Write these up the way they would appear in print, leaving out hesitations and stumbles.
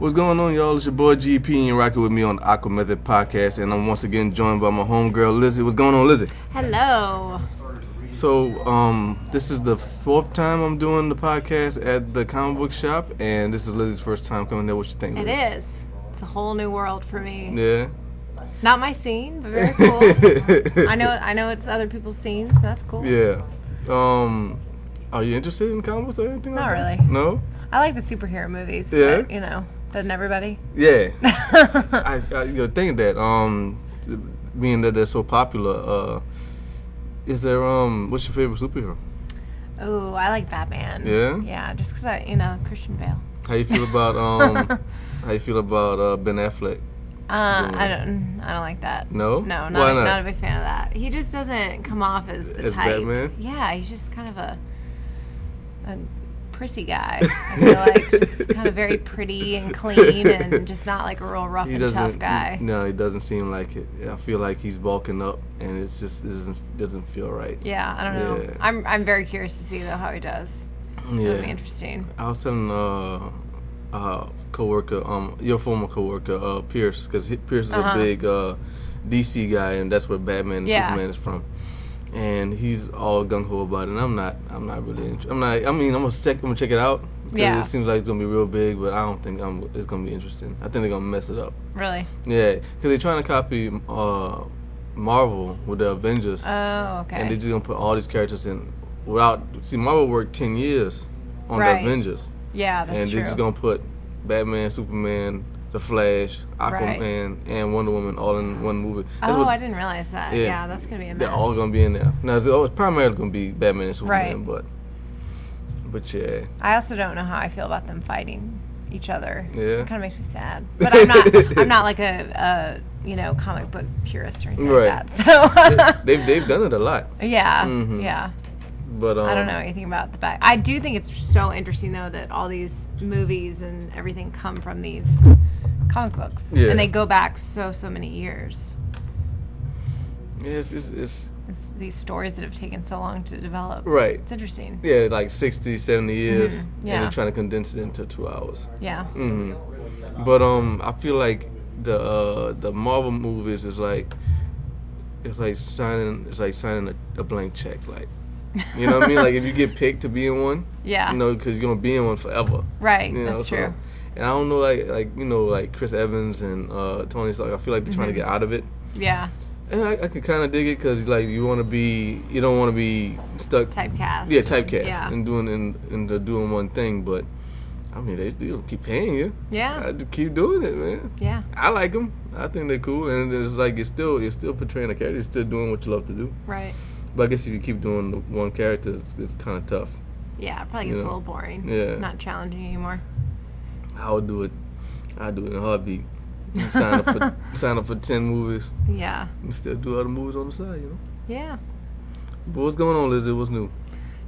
What's going on, y'all? It's your boy GP, and you're rocking with me on the AquaMethodPodcast, and I'm once again joined by my homegirl, Lizzie. What's going on, Lizzie? Hello. So, this is the fourth time I'm doing the podcast at the comic book shop, and this is Lizzie's first time coming there. What you think, Liz? It is. It's a whole new world for me. Yeah. Not my scene, but very cool. I know it's other people's scenes. So that's cool. Yeah. Are you interested in comic books or anything like that? Not really. No? I like the superhero movies. Yeah. But, doesn't everybody? Yeah. I think that being that they're so popular, is there what's your favorite superhero? Oh, I like Batman. Yeah? Yeah, just because Christian Bale. How you feel about Ben Affleck? I don't like that. No? No, Why not? not a big fan of that. He just doesn't come off as the As type. Batman? Yeah, he's just kind of a prissy guy. I feel like just kind of very pretty and clean and just not like a real rough and tough guy. No, he doesn't seem like it. I feel like he's bulking up, and it doesn't feel right. Yeah, I don't know. Yeah. I'm very curious to see though how he does. Yeah, It'll be interesting. I was telling coworker, your former coworker, Pierce, because Pierce is a big DC guy, and that's where Batman and Superman is from. And he's all gung ho about it, and I'm not really interested. I'm gonna check it out. Yeah. It seems like it's gonna be real big, but I don't think it's gonna be interesting. I think they're gonna mess it up. Really? Yeah, because they're trying to copy Marvel with the Avengers. Oh, okay. And they're just gonna put all these characters in Marvel worked 10 years on the Avengers. Yeah, that's true. And they're just gonna put Batman, Superman, The Flash, Aquaman, and Wonder Woman all in one movie. I didn't realize that. Yeah, that's going to be a mess. They're all going to be in there. Now, it's primarily going to be Batman and Superman, but yeah. I also don't know how I feel about them fighting each other. Yeah. It kind of makes me sad. But I'm not like a comic book purist or anything like that. So they've done it a lot. Yeah, Mm-hmm. yeah. But I don't know anything about the back. I do think it's so interesting, though, that all these movies and everything come from these comic books. Yeah. And they go back so many years. Yeah, it's these stories that have taken so long to develop. Right. It's interesting. Yeah, like 60, 70 years. Mm-hmm. Yeah. And they're trying to condense it into 2 hours. Yeah. Mm-hmm. But I feel like the Marvel movies is like signing a blank check, like. You know what I mean? Like, if you get picked to be in one, because you're going to be in one forever. Right, that's true. And I don't know, like Chris Evans and Tony Stark, I feel like they're trying to get out of it. Yeah. And I could kind of dig it because, like, you don't want to be stuck. Typecast. Yeah, typecast. Yeah. And doing one thing, but, I mean, they still keep paying you. Yeah. I just keep doing it, man. Yeah. I like them. I think they're cool. And it's like, you're still portraying a character. You're still doing what you love to do. Right. But I guess if you keep doing the one character, it's kind of tough. Yeah, it probably gets a little boring. Yeah. Not challenging anymore. I'll do it. I'll do it in a heartbeat. Sign up for 10 movies. Yeah. And still do other movies on the side, Yeah. But what's going on, Lizzie? What's new?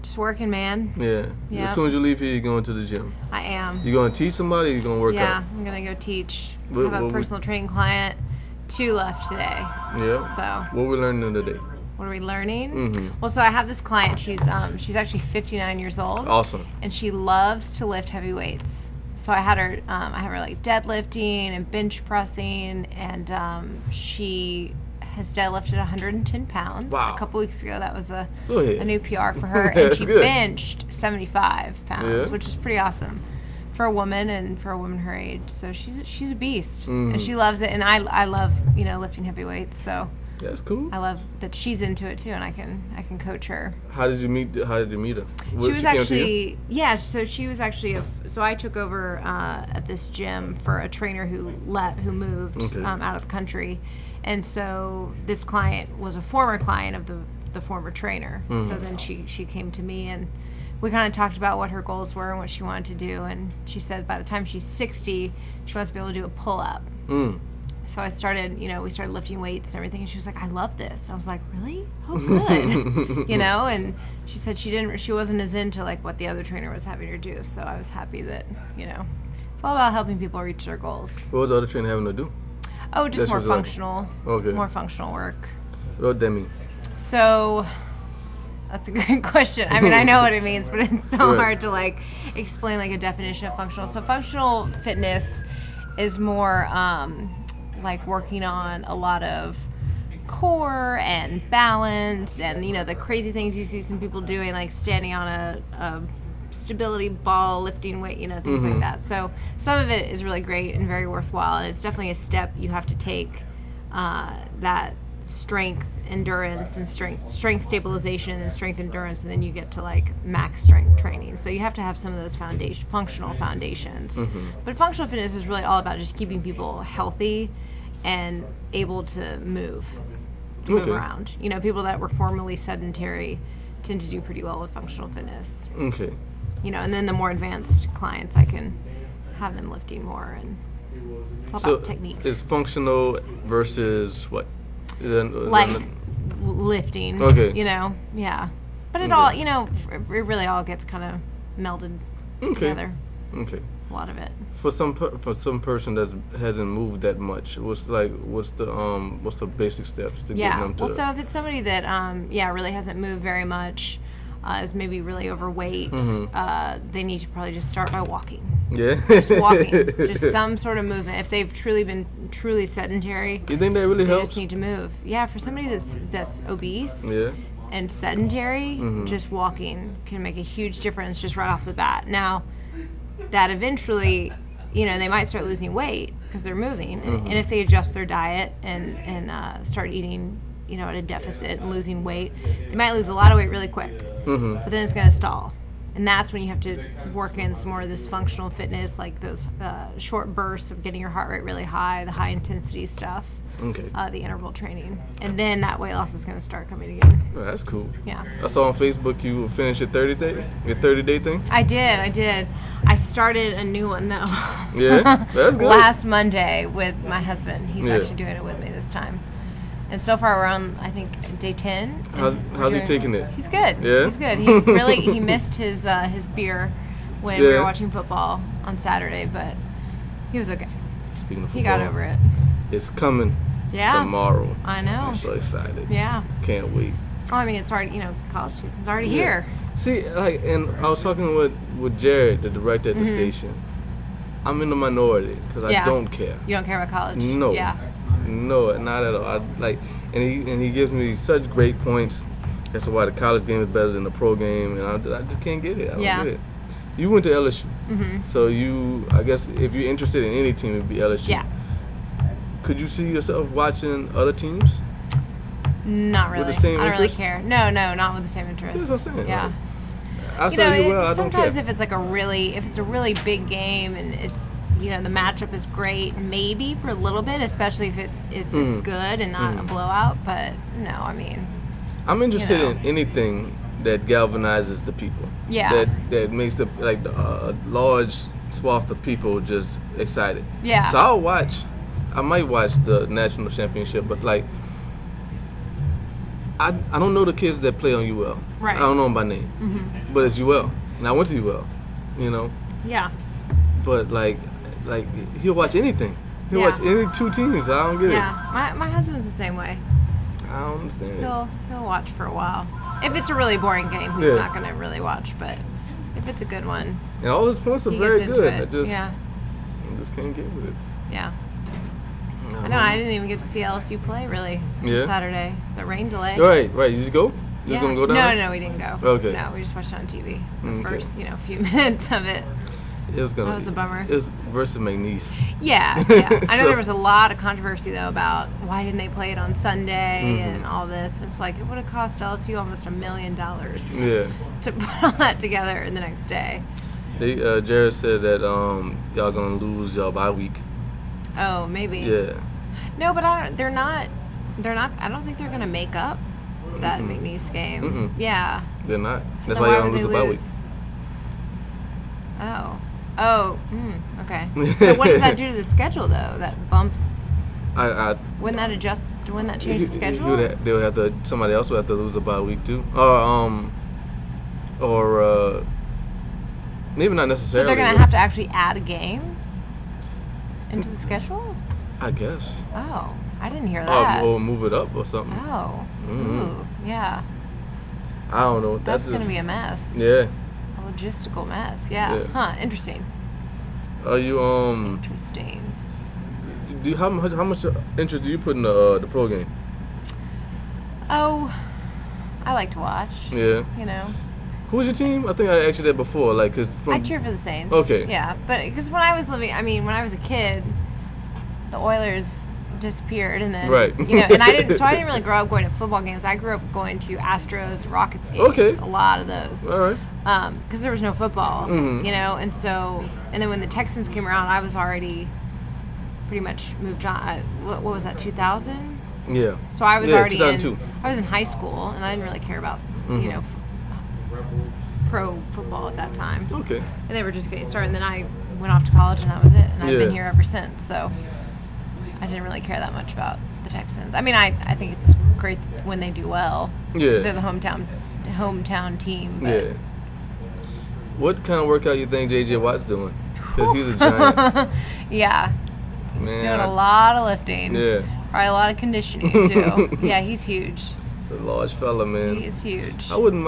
Just working, man. Yeah. Yep. As soon as you leave here, you're going to the gym. I am. You going to teach somebody or you going to work out? Yeah, I'm going to go teach. I have a personal training client. 2 left today. Yeah. So. What we learning today? What are we learning? Mm-hmm. Well, so I have this client. She's actually 59 years old. Awesome. And she loves to lift heavy weights. So I have her like deadlifting and bench pressing, and she has deadlifted 110 pounds. Wow. A couple weeks ago. That was a new PR for her. And she benched 75 pounds, which is pretty awesome for a woman and for a woman her age. So she's a beast, and she loves it. And I love lifting heavy weights. So. That's cool. I love that she's into it too, and I can coach her. How did you meet her? She was actually So she was actually so I took over at this gym for a trainer who moved out of the country, and so this client was a former client of the former trainer. Mm-hmm. So then she came to me and we kind of talked about what her goals were and what she wanted to do, and she said by the time she's 60, she wants to be able to do a pull-up. So I started, we started lifting weights and everything, and she was like, I love this. I was like, really? Oh, good. And she said she wasn't as into like what the other trainer was having her do. So I was happy that, it's all about helping people reach their goals. What was the other trainer having to do? Oh, just more functional. Okay. More functional work. What did that mean? So That's a good question. I mean, I know what it means, but it's so hard to like explain like a definition of functional. So functional fitness is more like working on a lot of core and balance and, you know, the crazy things you see some people doing, like standing on a stability ball, lifting weight, you know, things like that. So some of it is really great and very worthwhile, and it's definitely a step you have to take, that strength, endurance, and strength stabilization, and strength endurance, and then you get to like max strength training. So you have to have some of those functional foundations. But functional fitness is really all about just keeping people healthy and able to move around. You know, people that were formerly sedentary tend to do pretty well with functional fitness. Okay. You know, and then the more advanced clients, I can have them lifting more, and it's all about technique. Is functional versus what? Lifting. Okay. You know, yeah. But it all, you know, it really all gets kind of melded together. Okay. A lot of it. For some person that hasn't moved that much, what's the basic steps to get them to? Well, so if it's somebody that really hasn't moved very much, is maybe really overweight, they need to probably just start by walking. Yeah. Just walking. Just some sort of movement. If they've truly been sedentary, you think that really helps? They just need to move. Yeah, for somebody that's obese and sedentary, just walking can make a huge difference just right off the bat. Now, that eventually, you know, they might start losing weight because they're moving, and if they adjust their diet and start eating, you know, at a deficit and losing weight, they might lose a lot of weight really quick, but then it's going to stall. And that's when you have to work in some more of this functional fitness, like those short bursts of getting your heart rate really high, the high intensity stuff, the interval training. And then that weight loss is going to start coming again. Oh, that's cool. Yeah. I saw on Facebook you finished your 30-day thing? I did. I started a new one, though. Yeah? That's good. Last Monday with my husband. He's actually doing it with me this time. And so far we're on, I think, day 10. How's he taking it? He's good. Yeah? He's good. He missed his beer when we were watching football on Saturday, but he was okay. Speaking of football, he got over it. It's coming tomorrow. I know. I'm so excited. Yeah. Can't wait. Oh, I mean, it's already, you know, college season's already here. See, like, and I was talking with Jared, the director at the station. I'm in the minority because I don't care. You don't care about college? No. Yeah. No, not at all. And he gives me such great points as to why the college game is better than the pro game, and I just can't get it. I don't get it. You went to LSU, so I guess if you're interested in any team, it'd be LSU. Yeah. Could you see yourself watching other teams? Not really. With the same interest? I don't really care. No, not with the same interest. That's what I'm saying. Yeah. Like, outside of you, I don't care. Sometimes if it's like a really big game and it's, you know, the matchup is great, maybe for a little bit, especially if it's good and not a blowout. But no, I mean, I'm interested in anything that galvanizes the people. Yeah. That makes the large swath of people just excited. Yeah. So I might watch the national championship, but like, I don't know the kids that play on UL. Right. I don't know them by name, but it's UL, and I went to UL. You know. Yeah. But like he'll watch anything. He'll watch any two teams. I don't get it. Yeah, my husband's the same way. I don't understand it. He'll watch for a while. If it's a really boring game, he's not going to really watch. But if it's a good one, and all his points are very good. I just can't get with it. Yeah. I know. I didn't even get to see LSU play really on Saturday. The rain delay. Right. You just go? You just gonna go down? No, we didn't go. Okay. No, we just watched it on TV. The first, few minutes of it. That was a bummer. It was versus McNeese. Yeah. I know there was a lot of controversy though about why didn't they play it on Sunday and all this. It's like it would have cost LSU almost $1 million. To put all that together the next day. Jared said that y'all gonna lose y'all bye week. Oh, maybe. Yeah. No, but they're not. I don't think they're gonna make up that McNeese game. Yeah. They're not. So that's why y'all gonna lose a bye week. Oh. Okay. So what does that do to the schedule though? That bumps. Wouldn't that change the schedule? They'll have to. Somebody else will have to lose a bye week too. Or maybe not necessarily. So they're gonna have to actually add a game into the schedule? I guess. Oh, I didn't hear that. Or move it up or something. Oh. Ooh, yeah. I don't know. That's going to be a mess. Yeah. A logistical mess. Yeah. Huh. Interesting. Are you Interesting. How much interest do you put in the pro game? Oh, I like to watch. Yeah. You know. Who was your team? I think I asked you that before. Like, I cheer for the Saints. Okay. Yeah, but because when I was a kid, the Oilers disappeared, and then right. You know, and I didn't really grow up going to football games. I grew up going to Astros and Rockets games. Okay. A lot of those. All right. Because there was no football. Mm-hmm. You know, and then when the Texans came around, I was already pretty much moved on. What was that? 2000. Yeah. So I was already 2002. I was in high school, and I didn't really care about you know pro football at that time. Okay. And they were just getting started. And then I went off to college, and that was it. And I've been here ever since. So I didn't really care that much about the Texans. I mean, I think it's great when they do well. Yeah. Because they're the hometown team. But yeah. What kind of workout you think J.J. Watt's doing? Because he's a giant. Yeah. Man, He's doing a lot of lifting. Yeah. Probably a lot of conditioning, too. Yeah, he's huge. It's a large fella, man. He is huge. I wouldn't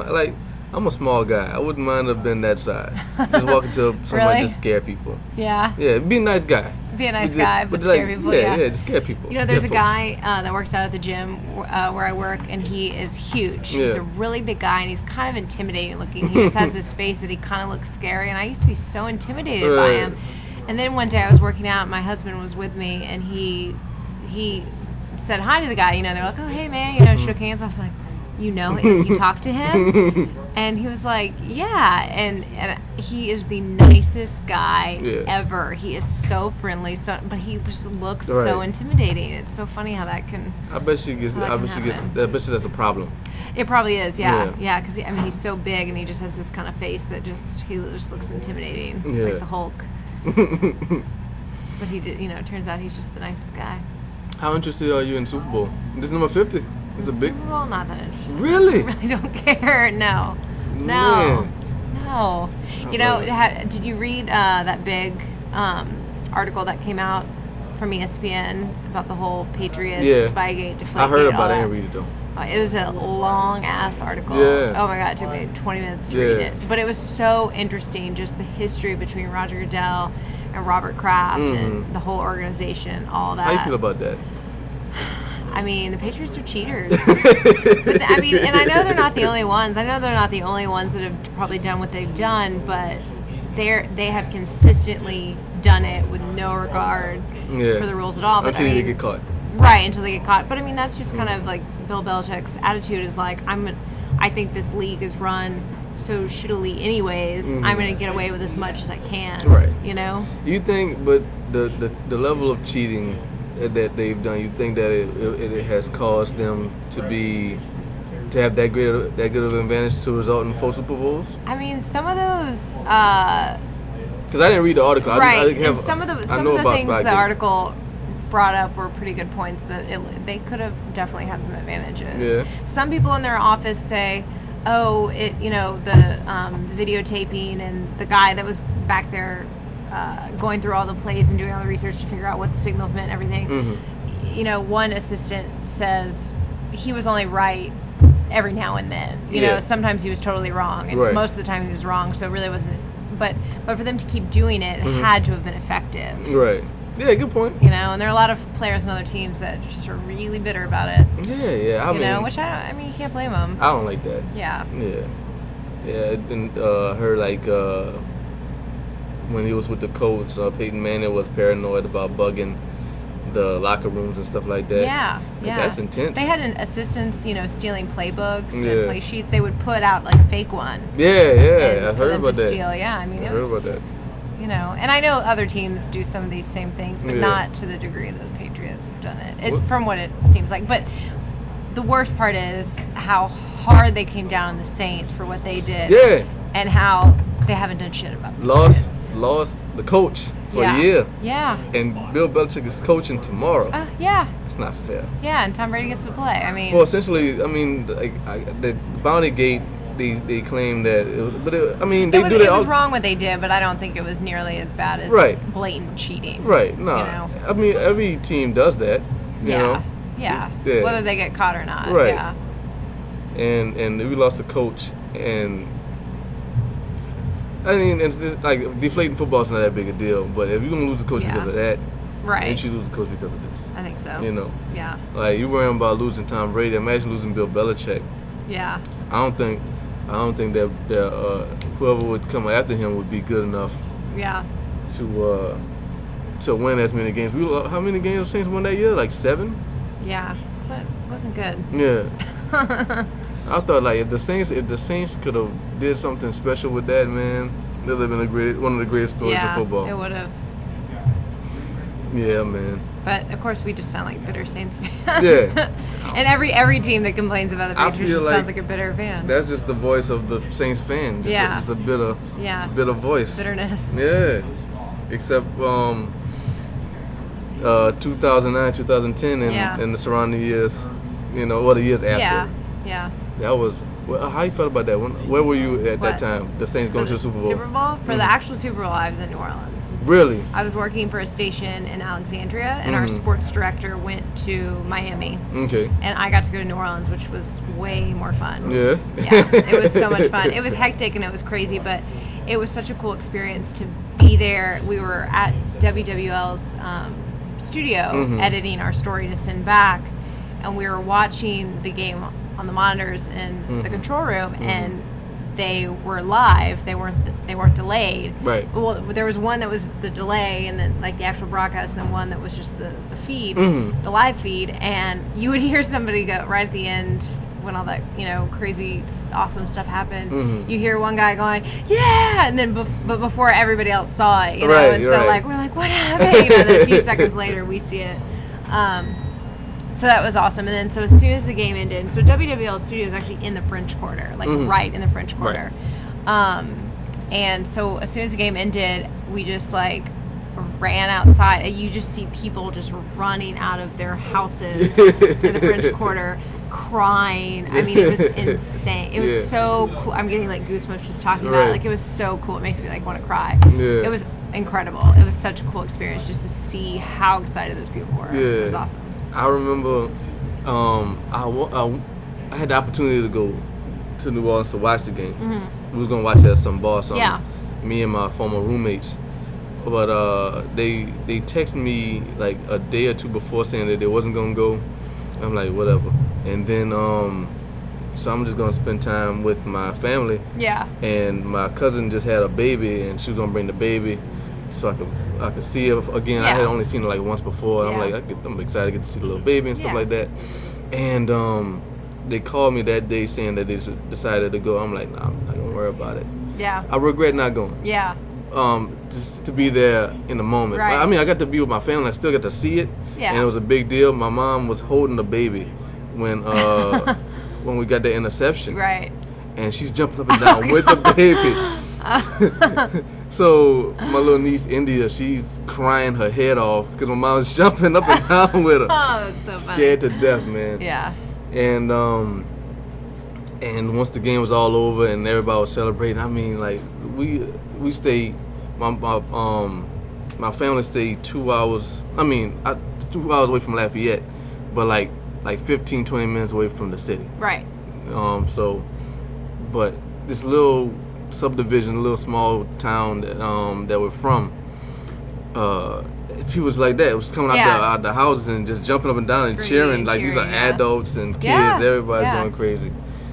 I'm a small guy. I wouldn't mind have been that size. Just walk into somewhere Really? just scare people. Yeah. Yeah, be a nice guy. Be a nice guy, but scare people. Yeah, just scare people. You know, there's a guy that works out at the gym where I work, and he is huge. Yeah. He's a really big guy, and he's kind of intimidating looking. He just has this face that he kind of looks scary, and I used to be so intimidated by him. And then one day I was working out, and my husband was with me, and he said hi to the guy. You know, they're like, "Oh, hey, man," you know, shook hands. I was like, "You know him? You talked to him?" And he was like, "Yeah," and he is the nicest guy ever. He is so friendly, but he just looks so intimidating. It's so funny how that can. I bet she gets. I bet that's a problem. It probably is, yeah, because I mean he's so big and he just has this kind of face that just looks intimidating, like the Hulk. But it turns out he's just the nicest guy. How interested are you in Super Bowl? This is number 50. It's a big Super Bowl, not that interested. Really? I really don't care. No. Man. No. You know, did you read that big article that came out from ESPN about the whole Patriots Spygate deflate? I heard about it. I didn't read it though. It was a long ass article. Yeah. Oh my god, it took me 20 minutes to read it. But it was so interesting, just the history between Roger Goodell and Robert Kraft and the whole organization, all that. How you feel about that? I mean, the Patriots are cheaters. But, I mean, and I know they're not the only ones. I know they're not the only ones that have probably done what they've done, but they have consistently done it with no regard for the rules at all. But, until they get caught. Right, until they get caught. But I mean, that's just kind of like Bill Belichick's attitude is like, I think this league is run so shittily anyways. I'm going to get away with as much as I can. Right. You know? You think, but the level of cheating that they've done, you think that it has caused them to have that good of an advantage to result in 4 Super Bowls? I mean, some of those. Because I didn't read the article. Right, and some of the things Spygate. the article brought up were pretty good points that they could have definitely had some advantages. Yeah. Some people in their office say, "Oh, the videotaping and the guy that was back there going through all the plays and doing all the research to figure out what the signals meant, and everything." You know, one assistant says he was only right every now and then. You know, sometimes he was totally wrong, and most of the time he was wrong. So it really wasn't. But for them to keep doing it, it had to have been effective. Right. Yeah, good point. You know, and there are a lot of players and other teams that just are really bitter about it. Yeah. I mean, which I mean, you can't blame them. I don't like that. Yeah. And her when he was with the coach, Peyton Manning was paranoid about bugging the locker rooms and stuff like that. Yeah. That's intense. They had assistants, stealing playbooks and play sheets. They would put out like a fake one. Yeah. I heard about that. Steal. Yeah, I mean, I heard about that. And I know other teams do some of these same things, but not to the degree that the Patriots have done it. From what it seems like. But the worst part is how hard they came down on the Saints for what they did. Yeah. And how they haven't done shit about it. Lost the coach for a year. Yeah. And Bill Belichick is coaching tomorrow. Yeah. It's not fair. Yeah, and Tom Brady gets to play. I mean. Well, essentially, the Bountygate. They claim that, it was wrong what they did, but I don't think it was nearly as bad as blatant cheating. Right, no. I mean, every team does that, you know. Yeah. Whether they get caught or not. Right. Yeah. and we lost a coach, and I mean, it's like deflating football is not that big a deal, but if you're gonna lose a coach because of that, right, then you lose a coach because of this. I think so. You know, yeah. Like you worrying about losing Tom Brady. Imagine losing Bill Belichick. Yeah. I don't think that whoever would come after him would be good enough. Yeah. To win as many games. How many games the Saints won that year? Like 7. Yeah, but it wasn't good. Yeah. I thought like if the Saints could have did something special with that, man, that would have been one of the greatest stories of football. It would have. Yeah, man. But of course, we just sound like bitter Saints fans. Yeah. And every team that complains about the Patriots just sounds like a bitter fan. That's just the voice of the Saints fan. Just a bitter voice. Bitterness. Yeah. Except 2009, 2010, and the surrounding years, the years after. Yeah. That was. How you felt about that? Where were you at that time? The Saints going to the Super Bowl? Super Bowl? For the actual Super Bowl, I was in New Orleans. Really? I was working for a station in Alexandria, and our sports director went to Miami. Okay. And I got to go to New Orleans, which was way more fun. Yeah? Yeah, it was so much fun. It was hectic and it was crazy, but it was such a cool experience to be there. We were at WWL's studio editing our story to send back, and we were watching the game on the monitors in the control room, and they were live. They weren't delayed. Right. Well, there was one that was the delay, and then like the actual broadcast, and then one that was just the feed, the live feed. And you would hear somebody go right at the end when all that crazy awesome stuff happened. You hear one guy going, "Yeah!" and then but before everybody else saw it, Right, and so like we're like, "What happened?" And then a few seconds later, we see it. So that was awesome. And then so as soon as the game ended, so WWL studio is actually in the French Quarter, like right in the French Quarter. Right. And so as soon as the game ended, we just like ran outside, and you just see people just running out of their houses in the French Quarter, crying. I mean, it was insane. It was so cool. I'm getting like goosebumps just talking about it. Like, it was so cool. It makes me like want to cry. Yeah. It was incredible. It was such a cool experience just to see how excited those people were. Yeah. It was awesome. I remember I had the opportunity to go to New Orleans to watch the game. We was going to watch it at some bar or something. Yeah. Me and my former roommates. But they texted me like a day or two before saying that they wasn't going to go. I'm like, whatever. And then, so I'm just going to spend time with my family. Yeah. And my cousin just had a baby, and she was going to bring the baby so I could see her again. Yeah. I had only seen her like once before. And I'm excited to get to see the little baby and stuff like that. And they called me that day saying that they decided to go. I'm like, nah, I'm not going to worry about it. Yeah. I regret not going. Yeah. Just to be there in the moment. Right. I mean, I got to be with my family. I still got to see it. Yeah. And it was a big deal. My mom was holding the baby when when we got the interception. Right. And she's jumping up and down with the baby. So my little niece India, she's crying her head off because my mom was jumping up and down with her. Oh, that's so funny. Scared to death, man. Yeah. And once the game was all over and everybody was celebrating, I mean, like we stayed. My family stayed 2 hours. 2 hours away from Lafayette, but like 15, 20 minutes away from the city. Right. But this little subdivision, little small town that we're from, people was like that. It was coming out the houses and just jumping up and down and cheering. Like, these are adults and kids. Yeah. Everybody's going crazy.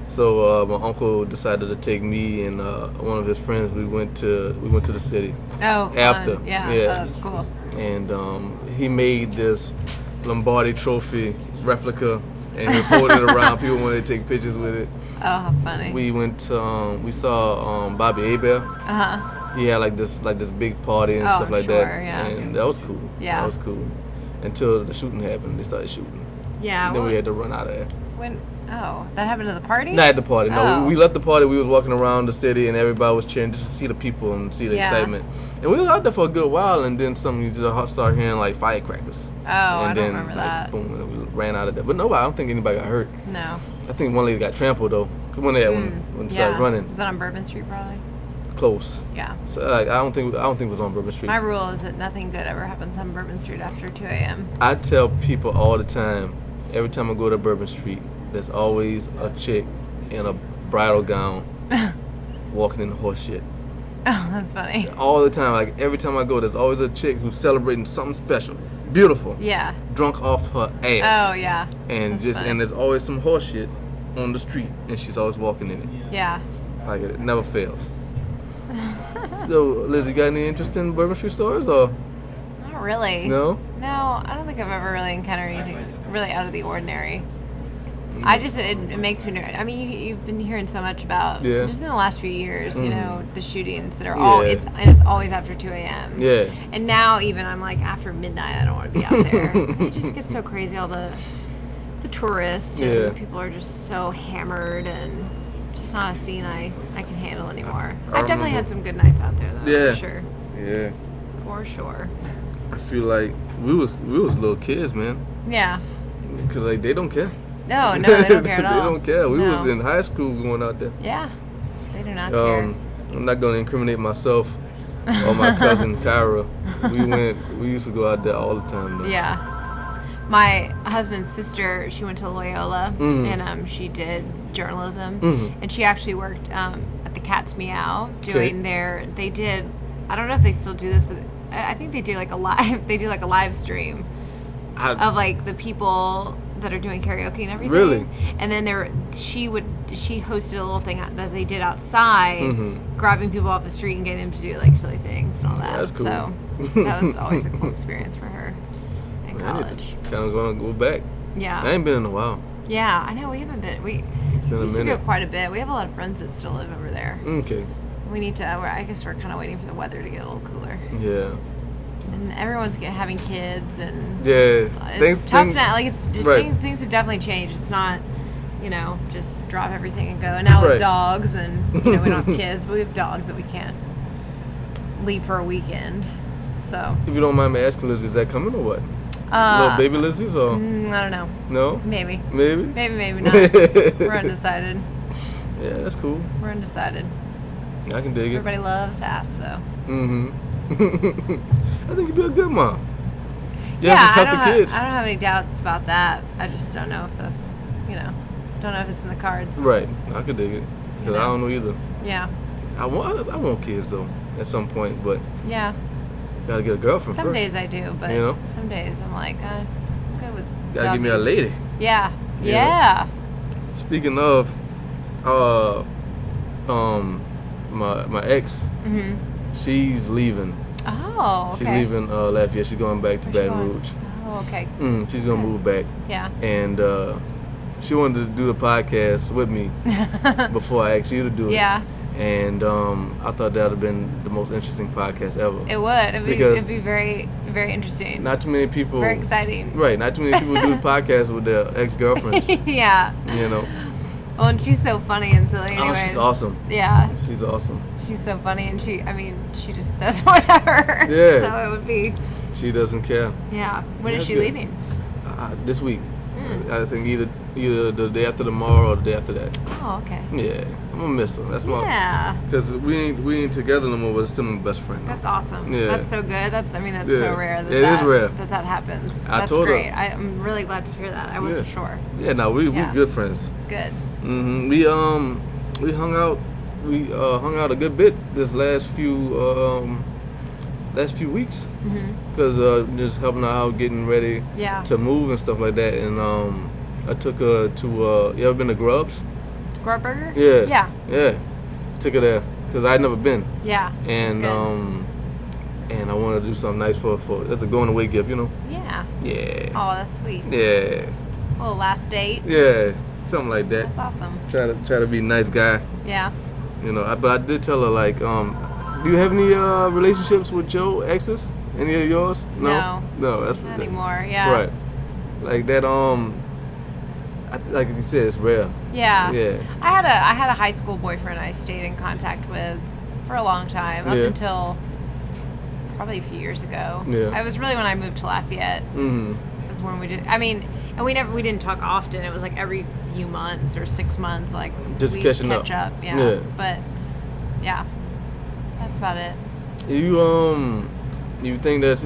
So my uncle decided to take me and one of his friends. We went to the city. Oh, after. Fun. Yeah. Oh, that's cool. And he made this Lombardi Trophy replica, and he was holding it around. People wanted to take pictures with it. Oh, how funny. We went to, we saw Bobby Hebert. Uh-huh. He had like this big party and stuff like that. Yeah. And that was cool. Yeah. That was cool. Until the shooting happened. They started shooting. Yeah. And then we had to run out of there. That happened at the party? Not at the party. No, we left the party. We was walking around the city, and everybody was cheering just to see the people and see the excitement. And we was out there for a good while, and then you just started hearing like firecrackers. Oh, and I don't remember that. Boom, and we ran out of there. But no, I don't think anybody got hurt. No. I think one lady got trampled though. When they started running. Was that on Bourbon Street probably? Close. Yeah. So I don't think it was on Bourbon Street. My rule is that nothing good ever happens on Bourbon Street after 2 a.m. I tell people all the time, every time I go to Bourbon Street, there's always a chick in a bridal gown, walking in horse shit. Oh, that's funny. All the time, like every time I go, there's always a chick who's celebrating something special, beautiful. Yeah. Drunk off her ass. Oh yeah. And and there's always some horse shit on the street, and she's always walking in it. Yeah. Like it never fails. So, Lizzie, got any interest in bourbon street stores or? Not really. No. No, I don't think I've ever really encountered anything really out of the ordinary. I just, it makes me nervous. I mean, you've been hearing so much about, just in the last few years, you know, the shootings that are all, it's always after 2 a.m. Yeah. And now even I'm like, after midnight, I don't want to be out there. It just gets so crazy, all the tourists, and people are just so hammered, and just not a scene I can handle anymore. I've definitely had some good nights out there, though, for sure. Yeah. For sure. I feel like we was little kids, man. Yeah. Because, like, they don't care. No, they don't care at all. They don't care. We was in high school going out there. Yeah, they do not care. I'm not going to incriminate myself or my cousin Kyra. We used to go out there all the time, though. Yeah. My husband's sister, she went to Loyola, and she did journalism, and she actually worked at the Cat's Meow doing they did, I don't know if they still do this, but I think they do like a live stream of like the people that are doing karaoke and everything. Really? And then she hosted a little thing that they did outside, grabbing people off the street and getting them to do like silly things and all that. That's cool. So that was always a cool experience for her in college. Kind of going to go back. Yeah. I ain't been in a while. Yeah, I know we haven't been. We used to go quite a bit. We have a lot of friends that still live over there. Okay. We need to. I guess we're kind of waiting for the weather to get a little cooler. Yeah. And everyone's having kids, and it's tough now. Like things have definitely changed. It's not, just drop everything and go. And now with dogs, and we don't have kids, but we have dogs that we can't leave for a weekend. So. If you don't mind me asking, Liz, is that coming or what? Little baby Lizzie's or? I don't know. No. Maybe not. We're undecided. Yeah, that's cool. We're undecided. I can dig it. Everybody loves to ask, though. I think you'd be a good mom. I don't have any doubts about that. I just don't know if that's, don't know if it's in the cards. Right. I could dig it. Because I don't know either. Yeah. I want kids, though, at some point, but... Yeah. Gotta get a girlfriend some first. Days I do, but some days I'm like, I'm good with Gotta doggies. give me a lady. Yeah. Yeah. Speaking of, my ex, she's leaving. Oh, okay. She's leaving Lafayette. She's going back to Baton Rouge. Oh, okay. She's gonna move back. Yeah. And she wanted to do the podcast with me before I asked you to do it. Yeah. And I thought that would have been the most interesting podcast ever. It would. It'd be very, very interesting. Not too many people. Very exciting. Right. Not too many people do podcasts with their ex-girlfriends. Yeah. Well, and she's so funny and silly. Anyways. Oh, she's awesome. Yeah. She's awesome. She's so funny, and she just says whatever. Yeah. So it would be. She doesn't care. Yeah. When is she leaving? This week. I think either the day after tomorrow or the day after that. Oh, okay. Yeah, I'm gonna miss her. That's my. Yeah. Because we ain't together no more, but it's still my best friend. That's awesome. Yeah. That's so good. That's so rare. It is rare that happens. I That's told great. her. I'm really glad to hear that. I wasn't sure. Yeah, no, we're good friends. Good. We hung out. We hung out a good bit this last few weeks. Because just helping her out, getting ready to move and stuff like that. And I took her to. You ever been to Grubs? Grub Burger? Yeah. Yeah. Took her there because I'd never been. Yeah. And and I wanted to do something nice for that's a going away gift, Yeah. Yeah. Oh, that's sweet. Yeah. A little last date. Yeah. Something like that. That's awesome. Try to be a nice guy. Yeah. But I did tell her like, do you have any relationships with your exes? Any of yours? No. No, that's not anymore. Yeah. Right. Like that. Like you said, it's rare. Yeah. Yeah. I had a high school boyfriend I stayed in contact with for a long time up until probably a few years ago. Yeah. It was really when I moved to Lafayette. Was when we did. I mean, and we didn't talk often. It was like every few months or 6 months, like just we'd catching catch up. Yeah. But yeah, that's about it. You think that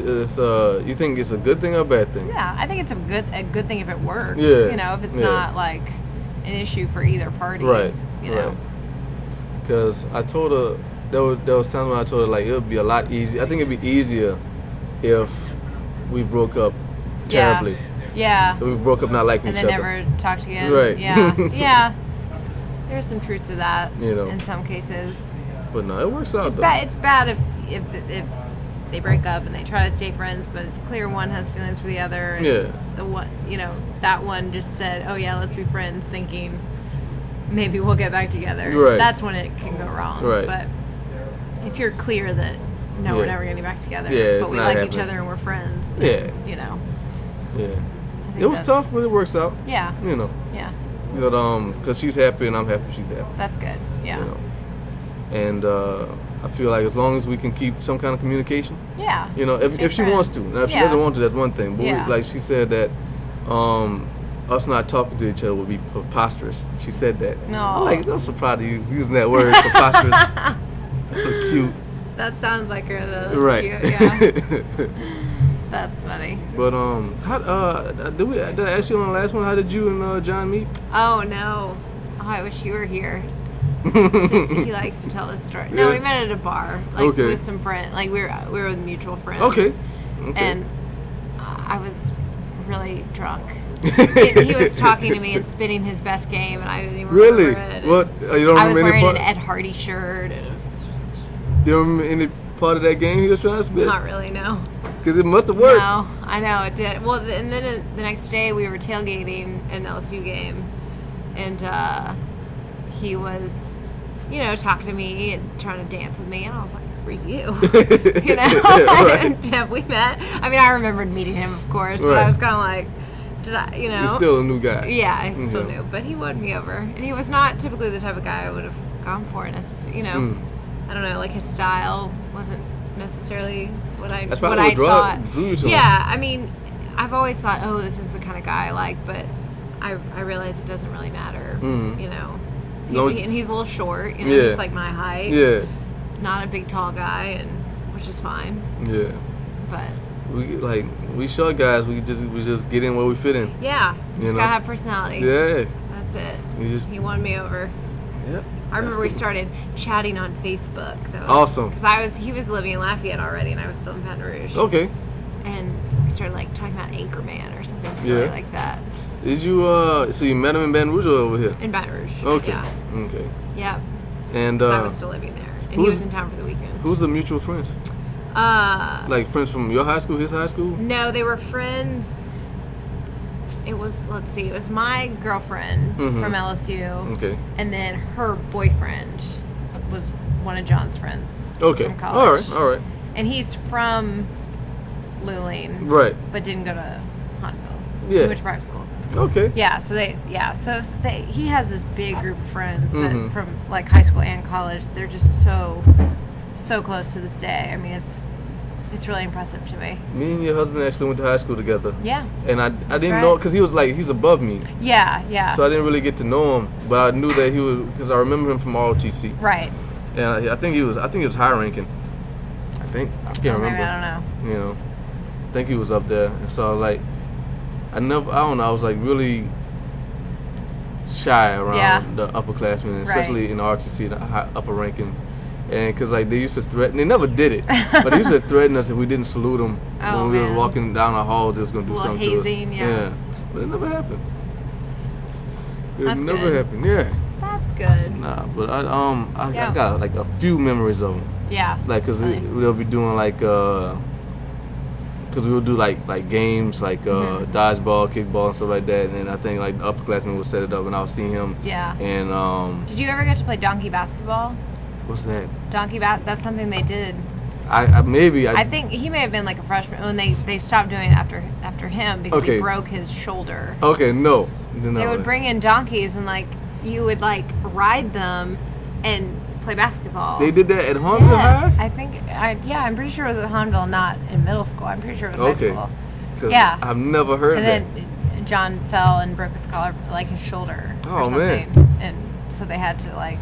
you think it's a good thing or a bad thing? Yeah, I think it's a good thing if it works. Yeah. If it's not like an issue for either party. Right. You know. Right. Because I told her, there was times when I told her, like, it would be a lot easier. I think it'd be easier if we broke up terribly. Yeah. So we broke up not liking each other. And then never talked again. Right. Yeah. Yeah. There's some truth to that, you know, in some cases. But no, it works out, It's bad if they break up and they try to stay friends, but it's clear one has feelings for the other. And the one, you know, that one just said, "Oh yeah, let's be friends," thinking maybe we'll get back together. Right. That's when it can go wrong. Right. But if you're clear that no, we're never going to get back together, but we like each other and we're friends, then, you know. Yeah. It was tough, but it works out. Yeah. You know. Yeah. But because she's happy and I'm happy she's happy. That's good. Yeah. You know. And I feel like as long as we can keep some kind of communication. Yeah. You know, if she wants to. Now, if she doesn't want to, that's one thing. But like she said that us not talking to each other would be preposterous. She said that. No. I'm so proud of you using that word, preposterous. That's so cute. That sounds like her, though. That's right. Cute. Yeah. That's funny. But how did I ask you on the last one? How did you and John meet? Oh no! Oh, I wish you were here. He likes to tell this story. No, we met at a bar, like with some friends. Like we were with mutual friends. Okay. And I was really drunk. He was talking to me and spitting his best game, and I didn't even remember it. What? You don't I was remember wearing any an Ed Hardy shirt, and it was just. You don't remember any part of that game he was trying to spit? Not really, no. Because it must have worked. No, I know it did. Well, and then the next day we were tailgating an LSU game, and he was, you know, talking to me and trying to dance with me, and I was like, "For you," you know. Have we met? I mean, I remembered meeting him, of course, but I was kind of like, did I, you know? He's still a new guy. Yeah, he's still new, but he won me over, and he was not typically the type of guy I would have gone for necessarily. You know, I don't know, like his style wasn't necessarily what I thought. Drew you to him. I mean, I've always thought, oh, this is the kind of guy I like, but I realize it doesn't really matter. You know, and he's a little short. You know, it's like my height. Yeah, not a big tall guy, and which is fine. Yeah, but we short guys. We just get in where we fit in. Yeah, you just gotta have personality. Yeah, that's it. He won me over. Yep. I remember we started chatting on Facebook. That was awesome. Because he was living in Lafayette already, and I was still in Baton Rouge. Okay. And we started like talking about Anchorman or something silly like that. Did you so you met him in Baton Rouge or over here? In Baton Rouge. Okay. Yeah. Okay. Yeah. And I was still living there, and he was in town for the weekend. Who's the mutual friends? Like friends from your high school, his high school? No, they were friends. It was, it was my girlfriend from LSU. Okay. And then her boyfriend was one of John's friends. Okay. From college. All right. And he's from Luling. Right. But didn't go to Huntsville. Yeah. He went to private school. Okay. Yeah, so he has this big group of friends that from like high school and college. They're just so close to this day. I mean, it's really impressive to me. Me and your husband actually went to high school together. Yeah. And I didn't know, because he's above me. Yeah. So I didn't really get to know him, but I knew that he was, because I remember him from ROTC. Right. And I think he was high ranking. I can't remember. Maybe, I don't know. You know, I think he was up there. And so I was like really shy around the upperclassmen, especially in the ROTC, the upper ranking. And because they used to threaten, they never did it, but they used to threaten us if we didn't salute them when we was walking down the hall. They was going to do something hazing, to us. Yeah, but it never happened. That's never good. happened. Yeah. That's good. Nah, but I got like a few memories of them. Yeah. Like, cause they'll be doing like cause we'll do like games like dodgeball, kickball, and stuff like that. And then I think like the upperclassmen would set it up, and I'll see him. Yeah. And did you ever get to play donkey basketball? What's that? That's something they did. I think he may have been like a freshman when they stopped doing it after him because he broke his shoulder. Okay, no. They would bring in donkeys and like you would like ride them and play basketball. They did that at Hahnville High? I think I'm pretty sure it was at Hahnville, not in middle school. I'm pretty sure it was high school. Yeah. I've never heard and that. And then John fell and broke his collar, like his shoulder or something. Man. And so they had to like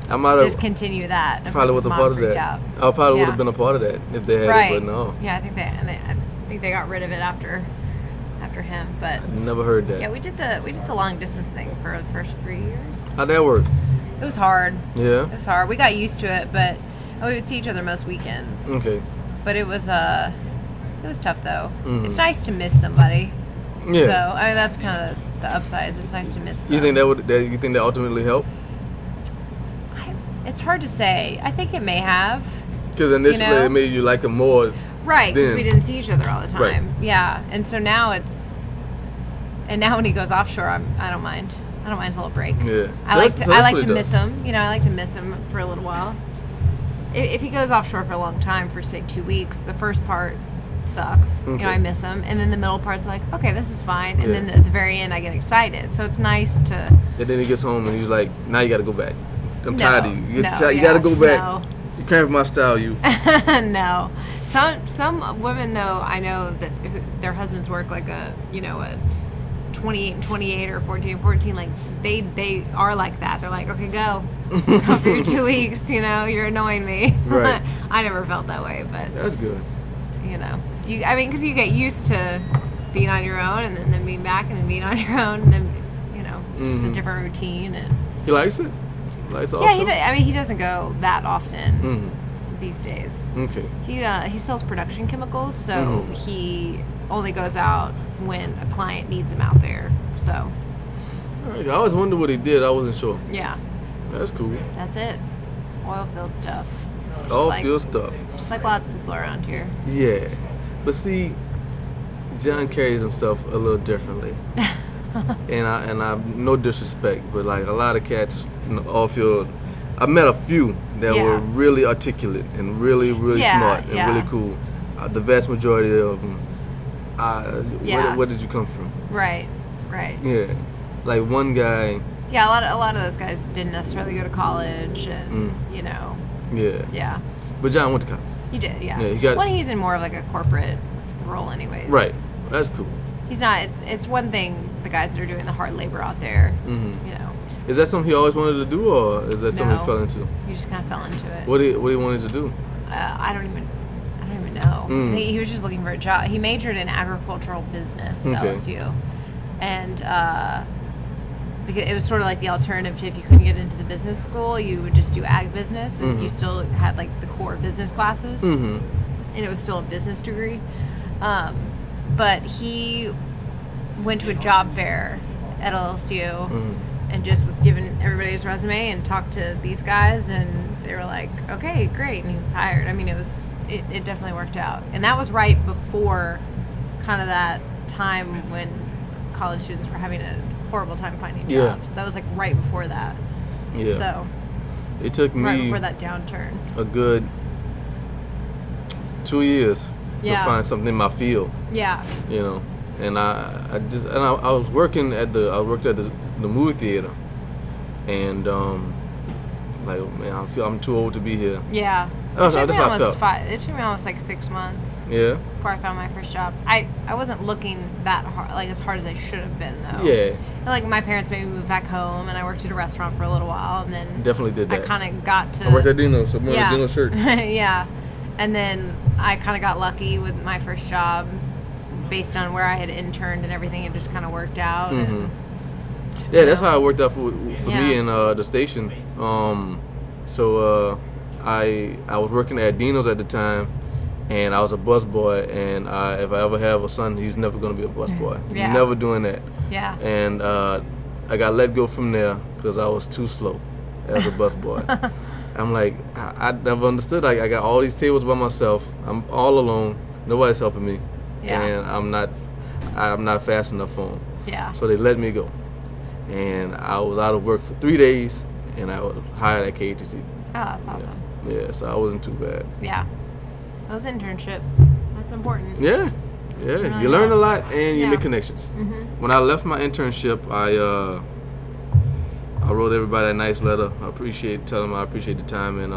I might have discontinue that. Probably was a part of that. I probably would have been a part of that if they had it, but no. Yeah, I think they got rid of it after after him. But I never heard that. Yeah, we did the long distance thing for the first 3 years. How'd that work? It was hard. Yeah. It was hard. We got used to it, but we would see each other most weekends. Okay. But it was tough though. Mm-hmm. It's nice to miss somebody. Yeah. So I mean, that's kind of the upside. It's nice to miss them. You think you think that ultimately helped? It's hard to say. I think it may have. Because initially it made you like him more. Right, because we didn't see each other all the time. Right. Yeah, and so now now when he goes offshore, I don't mind. I don't mind his little break. Yeah. I like to miss him. I like to miss him for a little while. If he goes offshore for a long time, for say 2 weeks, the first part sucks. Okay. I miss him, and then the middle part's like, okay, this is fine, and then at the very end, I get excited. So it's nice to. And then he gets home and he's like, now you got to go back. I'm tired of you. You got to go back. No. You cramped my style, you. No. Some women though, I know that their husbands work like a 28 and 28 or 14 and 14. Like they are like that. They're like, okay, go for your 2 weeks. You're annoying me. Right. I never felt that way, but that's good. Because you get used to being on your own and then being back and then being on your own and then just a different routine. And he likes it. Yeah, he doesn't go that often these days. Okay. He sells production chemicals, so he only goes out when a client needs him out there. So. All right, I always wondered what he did. I wasn't sure. Yeah. That's cool. That's it. Oil field stuff. Field stuff. Just like lots of people around here. Yeah, but see, John carries himself a little differently. and I no disrespect, but like a lot of cats in the oil field, I met a few that were really articulate and really smart and really cool. The vast majority of them, where did you come from? Right. Yeah, like one guy. Yeah, a lot of those guys didn't necessarily go to college, and Yeah. But John went to college. He did, yeah. He's in more of like a corporate role, anyways. Right. That's cool. He's not. It's one thing. The guys that are doing the hard labor out there, Is that something he always wanted to do, or is that something he fell into? He just kind of fell into it. What he wanted to do? I don't even know. He was just looking for a job. He majored in agricultural business at LSU, and because it was sort of like the alternative to if you couldn't get into the business school, you would just do ag business, and you still had like the core business classes, and it was still a business degree. But he went to a job fair at LSU and just was given everybody his resume and talked to these guys, and they were like, okay, great, and he was hired. I mean, it definitely worked out. And that was right before kind of that time when college students were having a horrible time finding jobs. That was like right before that. Yeah. So it took me right before that downturn a good 2 years to find something in my field. Yeah. And I was working at the movie theater, and I'm too old to be here. Yeah. It took me almost like 6 months. Yeah. Before I found my first job. I wasn't looking that hard, like as hard as I should have been though. Yeah. Like my parents made me move back home, and I worked at a restaurant for a little while, and then definitely did that. I kind of got to. I worked at Dino's, so I'm wearing a Dino shirt. Yeah. And then I kind of got lucky with my first job, based on where I had interned and everything. It just kind of worked out. And, that's how it worked out for me in the station. So I was working at Dino's at the time, and I was a busboy. And if I ever have a son, he's never going to be a busboy. Never doing that. Yeah. And I got let go from there because I was too slow as a busboy. I'm like, I never understood. I got all these tables by myself. I'm all alone. Nobody's helping me. Yeah. And I'm not fast enough for them. Yeah. So they let me go. And I was out of work for 3 days, and I was hired at KATC. Oh, that's awesome. Yeah, so I wasn't too bad. Yeah. Those internships, that's important. Yeah. Yeah. You learn a lot, and you make connections. When I left my internship, I wrote everybody a nice letter. I appreciate the time and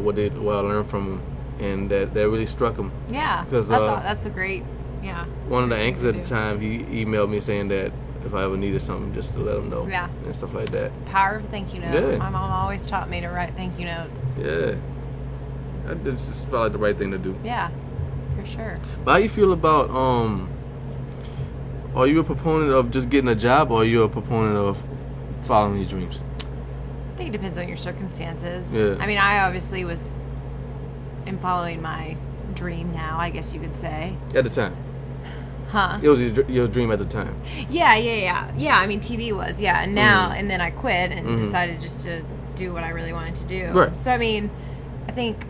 what I learned from them, and that really struck them. Yeah, because that's a great. Yeah. One of the anchors at the time, he emailed me saying that if I ever needed something, just to let him know. Yeah. And stuff like that. Power of thank you note. Yeah. My mom always taught me to write thank you notes. Yeah. It just felt like the right thing to do. Yeah, for sure. But how you feel about Are you a proponent of just getting a job, or are you a proponent of following your dreams? I think it depends on your circumstances. Yeah. I mean, I obviously am following my dream now, I guess you could say. At the time. Huh? It was your dream at the time. Yeah. I mean, TV was, and now, and then I quit and decided just to do what I really wanted to do. Right. So, I mean, I think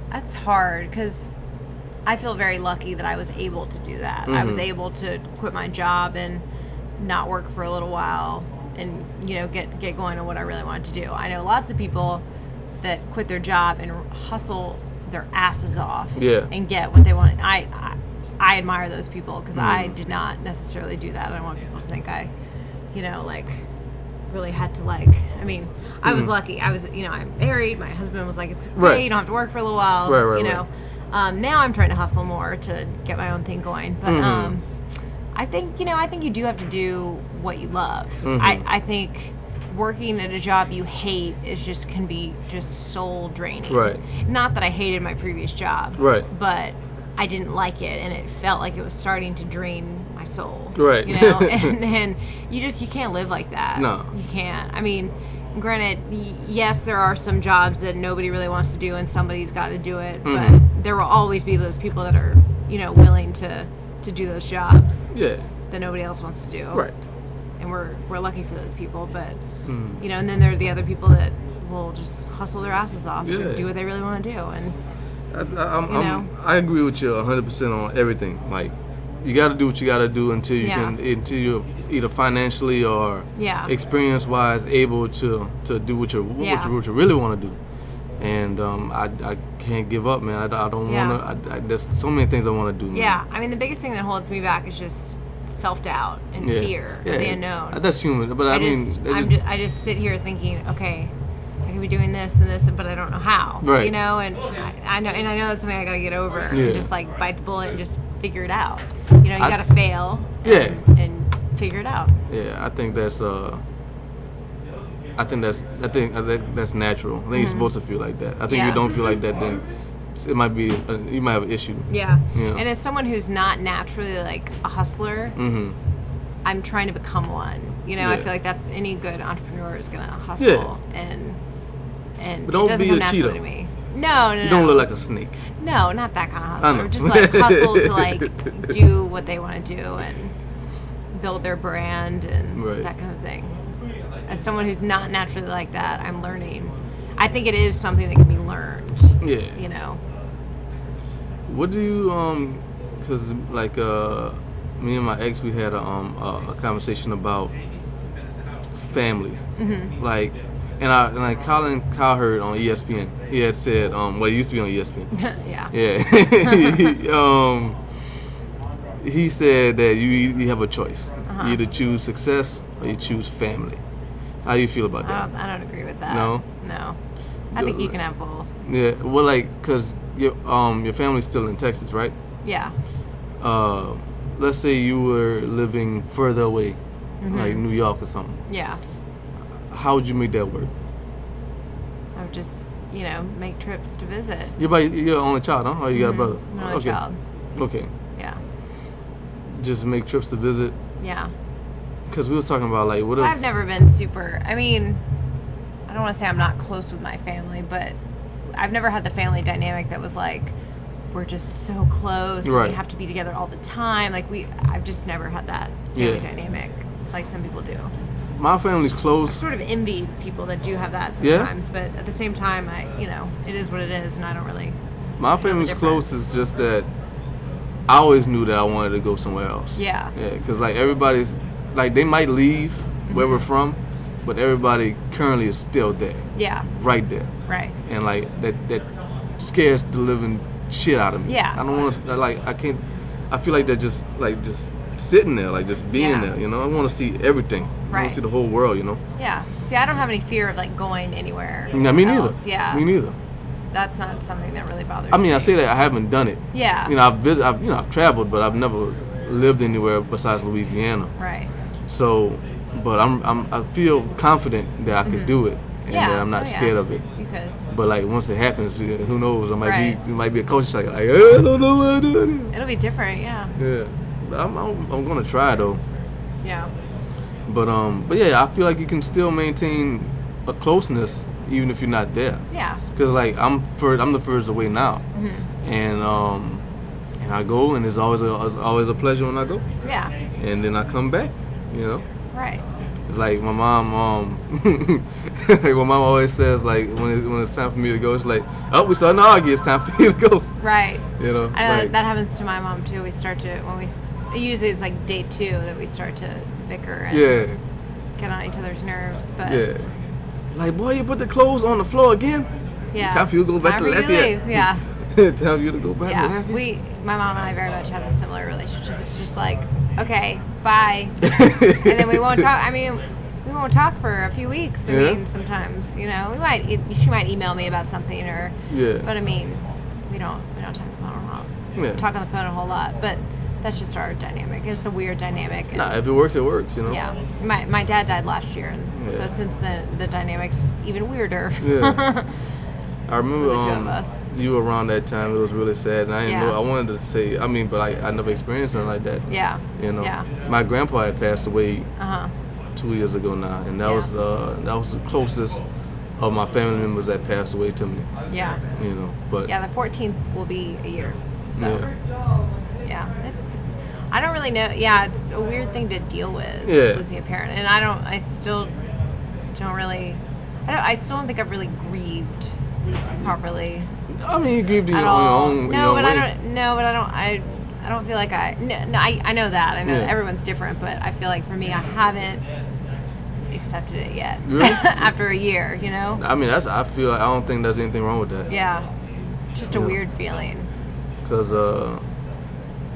that's hard because I feel very lucky that I was able to do that. I was able to quit my job and not work for a little while and, get going on what I really wanted to do. I know lots of people that quit their job and hustle their asses off and get what they want. I admire those people because I did not necessarily do that. I don't want people to think I, really had to I mean, I was lucky. I was, I'm married. My husband was like, it's okay. You don't have to work for a little while. Right. Now I'm trying to hustle more to get my own thing going. But I think you do have to do what you love. I think working at a job you hate can be just soul draining. Right. Not that I hated my previous job. Right. But I didn't like it, and it felt like it was starting to drain my soul. Right. And you can't live like that. No. You can't. I mean, granted, yes, there are some jobs that nobody really wants to do, and somebody's got to do it. But there will always be those people that are, willing to do those jobs. Yeah. That nobody else wants to do. Right. And we're lucky for those people, but and then there are the other people that will just hustle their asses off and do what they really want to do. And I agree with you 100% on everything. Like, you got to do what you got to do until you're either financially or experience-wise able to do what you really want to do. And I can't give up, man. I don't want to. There's so many things I want to do. Man. Yeah, I mean, the biggest thing that holds me back is just self-doubt and fear of the unknown. That's human, but I just sit here thinking, okay, I could be doing this and this, but I don't know how. Right. And I know that's something I got to get over. And just bite the bullet and just figure it out. You got to fail. And figure it out. Yeah, I think that's that's natural. I think you're supposed to feel like that. I think if you don't feel like that, then you might have an issue. Yeah. And as someone who's not naturally a hustler, I'm trying to become one. I feel like that's any good entrepreneur is gonna hustle and but don't it doesn't be come a naturally cheater. to me. No. You don't look like a snake. No, not that kind of hustler. Just hustle to do what they want to do and build their brand and that kind of thing. As someone who's not naturally like that, I'm learning. I think it is something that can be learned. Yeah. What do you because me and my ex, we had a conversation about family. And Colin Cowherd on ESPN, he had said, he used to be on ESPN. He said that you have a choice. You either choose success or you choose family. How do you feel about that? I don't agree with that. No? I think you can have both. Yeah, well, because your family's still in Texas, right? Yeah. Let's say you were living further away, like New York or something. Yeah. How would you make that work? I would just, make trips to visit. You're the only child, huh? Or you got a brother? Only child. Okay. Yeah. Just make trips to visit? Yeah. Because we was talking about, what if... I've never been super... I mean, I don't want to say I'm not close with my family, but I've never had the family dynamic that was we're just so close. Right. We have to be together all the time. I've just never had that family dynamic like some people do. My family's close. I sort of envy people that do have that sometimes, but at the same time, it is what it is, and I don't really... My family's close is just that I always knew that I wanted to go somewhere else. Yeah. Yeah, because everybody's... they might leave where we're from, but everybody currently is still there. Yeah. Right there. Right. And that scares the living shit out of me. Yeah. I don't want to, I can't, I feel like they're just sitting there, just being there, I want to see everything. I want to see the whole world, Yeah. See, I don't have any fear of going anywhere. No, me neither. Yeah. Me neither. That's not something that really bothers me. I mean, I say that I haven't done it. Yeah. I've traveled, but I've never lived anywhere besides Louisiana. Right. So, but I feel confident that I could do it, and that I'm not scared of it. You could. But once it happens, who knows? It might be a coach I don't know what I'm doing. It'll be different, yeah. Yeah. I'm gonna try though. Yeah. But yeah, I feel like you can still maintain a closeness even if you're not there. Yeah. Because like I'm the furthest away now, and I go, and it's always a pleasure when I go. Yeah. And then I come back, you know. Right. Like my mom, like my mom always says, like when it's time for me to go, it's like, oh, we starting to argue. It's time for you to go. Right. You know. I know like, that happens to my mom too. We start to usually it's like day 2 that we start to bicker and get on each other's nerves. But like, boy, you put the clothes on the floor again. Yeah. Time for you to go back to Lafayette. Yeah. Time for you to go back to Lafayette. My mom and I very much have a similar relationship. It's just like, okay, bye, and then we won't talk. I mean, we won't talk for a few weeks. I mean, sometimes, you know, she might email me about something, or but I mean, we don't talk talk on the phone a whole lot, but that's just our dynamic. It's a weird dynamic. Nah, if it works, it works, you know. Yeah, my dad died last year, and so since then the dynamic's even weirder. Yeah. I remember the two of us. You were around that time. It was really sad, and I didn't know. I wanted to say, I mean, but I never experienced something like that. Yeah. You know. Yeah. My grandpa had passed away 2 years ago now, and that was the closest of my family members that passed away to me. Yeah. You know, but the 14th will be a year. So it's. I don't really know. Yeah, it's a weird thing to deal with. Losing a parent, and I still don't think I've really grieved properly. I mean, you grieved on your own. I don't feel like I know that. I know that everyone's different, but I feel like for me, I haven't accepted it yet. Really? After a year, you know. I mean, I feel like I don't think there's anything wrong with that. Yeah, just a weird feeling. Because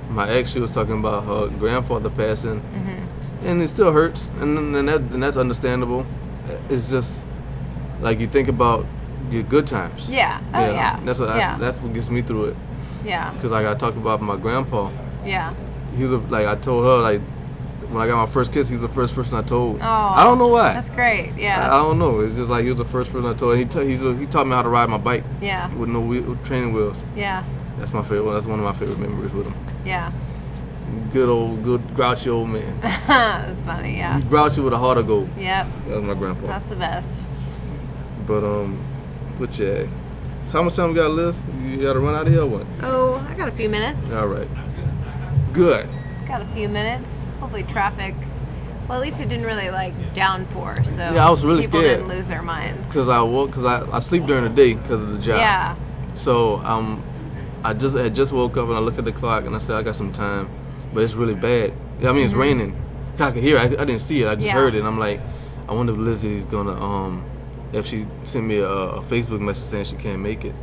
my ex, she was talking about her grandfather passing, and it still hurts, and that's understandable. It's just like you think about your good times. Yeah. That's what gets me through it. Yeah. Because like I talked about my grandpa. Yeah. He was like I told her like when I got my first kiss, he was the first person I told. Oh. I don't know why. That's great. Yeah. I don't know. It's just like he was the first person I told. He taught me how to ride my bike. Yeah. With no training wheels. Yeah. That's my favorite. That's one of my favorite memories with him. Yeah. Good grouchy old man. That's funny. Yeah. He's grouchy with a heart of gold. Yep. That was my grandpa. That's the best. But yeah. So how much time we got, Liz? You got to run out of here or what? Oh, I got a few minutes. All right. Good. Got a few minutes. Hopefully traffic. Well, at least it didn't really downpour, so I was really people scared. Didn't lose their minds. Because I sleep during the day because of the job. Yeah. So I had just woke up and I look at the clock and I said I got some time, but it's really bad. I mean, it's raining. I could hear it. I didn't see it. I just heard it. And I'm like, I wonder if Lizzie's gonna if she sent me a Facebook message saying she can't make it,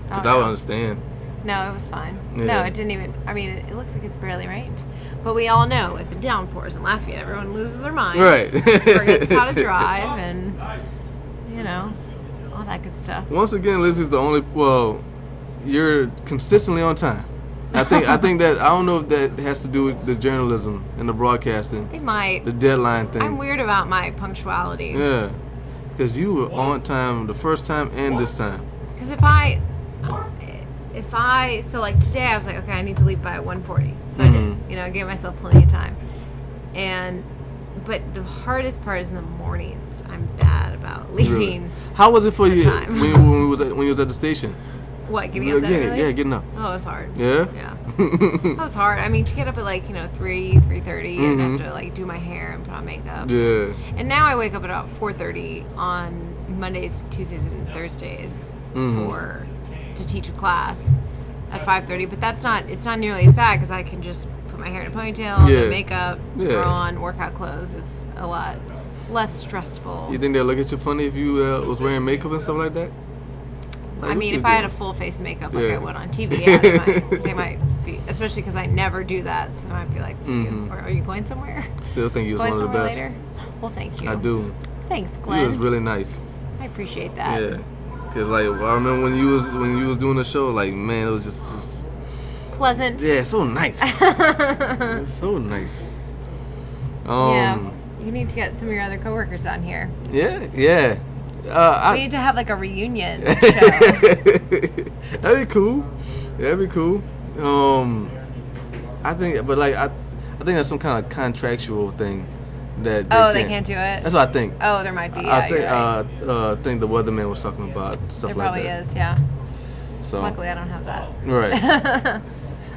because I would understand. No, it was fine. Yeah. No, it didn't even. I mean, it looks like it's barely rained, but we all know if it downpours in Lafayette, everyone loses their mind. Right. Forgets how to drive, and all that good stuff. Once again, Lizzie's the only. Well, you're consistently on time. I think that I don't know if that has to do with the journalism and the broadcasting. It might. The deadline thing. I'm weird about my punctuality. Yeah, because you were on time the first time and this time. Because so like today I was like, okay, I need to leave by 1:40. So I did. I gave myself plenty of time. But the hardest part is in the mornings. I'm bad about leaving. Really? How was it for you when you was at the station? What, getting up that early? Yeah, getting up. Oh, it was hard. Yeah? Yeah. That was hard. I mean, to get up at 3:30 and have to do my hair and put on makeup. Yeah. And now I wake up at about 4:30 on Mondays, Tuesdays, and Thursdays to teach a class at 5:30. But it's not nearly as bad because I can just put my hair in a ponytail, put makeup, throw on workout clothes. It's a lot less stressful. You think they'll look at you funny if you was wearing makeup and stuff like that? I mean, if I had a full face of makeup like I would on TV, they might be, especially because I never do that, so they might be like, are you going somewhere? Still think you was one of the best. Later? Well, thank you. I do. Thanks, Glenn. You was really nice. I appreciate that. Yeah. Because, I remember when you was doing the show, man, it was just pleasant. Yeah, so nice. It was so nice. You need to get some of your other coworkers on here. Yeah. We need to have a reunion show. That'd be cool. I think, but I think that's some kind of contractual thing that they can't do it. That's what I think. Oh, there might be. Yeah, I think the weatherman was talking about stuff like that. There probably is, yeah. So luckily, I don't have that. Right.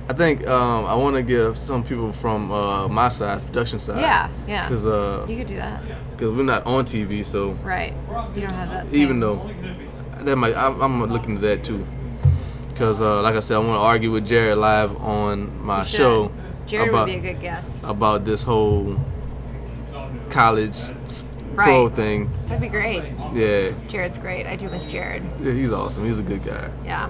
I think I want to give some people from my side, production side. Yeah. Because you could do that. Because we're not on TV, so right. You don't have that. Even though that might, I'm looking into that too. Because like I said, I want to argue with Jared live on my show. Jared would be a good guest about this whole college pro thing. That'd be great. Yeah. Jared's great. I do miss Jared. Yeah, he's awesome. He's a good guy. Yeah.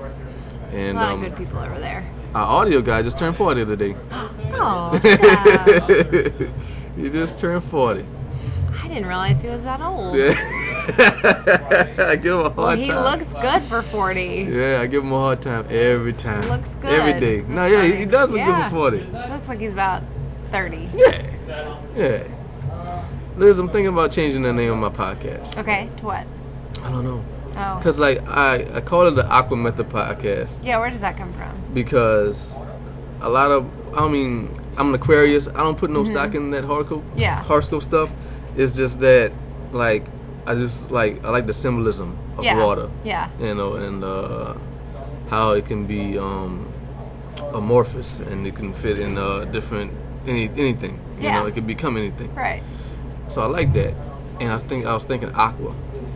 And a lot of good people over there. Our audio guy just turned 40 today. Oh. Yeah. He just turned 40. I didn't realize he was that old. Yeah. I give him a hard time. He looks good for 40. Yeah, I give him a hard time every time. He looks good. Every day. No, yeah, he does look good for 40. Looks like he's about 30. Yeah. Liz, I'm thinking about changing the name of my podcast. Okay, to what? I don't know. Oh. Because, I call it the AquaMethodPodcast. Yeah, where does that come from? Because I'm an Aquarius. I don't put no stock in that horoscope stuff. It's just that, I like the symbolism of water. Yeah. You know, and how it can be amorphous and it can fit in different anything. You know, it can become anything. Right. So I like that, and I was thinking Aqua,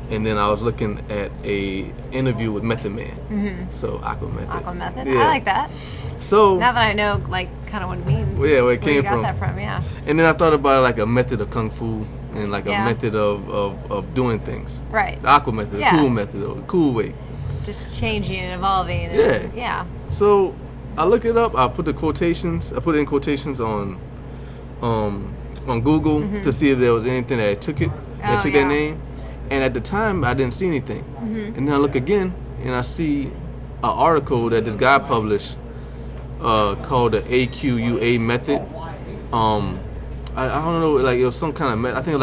and then I was looking at a interview with Method Man. Mm-hmm. So AquaMethod. AquaMethod. Yeah. I like that. So now that I know, kind of what it means. Yeah, where it came from. Where you got that from? Yeah. And then I thought about it like a method of kung fu and like a method of doing things. Right. The Aqua method, the cool method, the cool way. Just changing and evolving. And, yeah. So I look it up. I put the quotations. I put in quotations on Google to see if there was anything that took that name. And at the time, I didn't see anything. Mm-hmm. And then I look again, and I see an article that this guy published called the AQUA method. I don't know, it was some kind of I think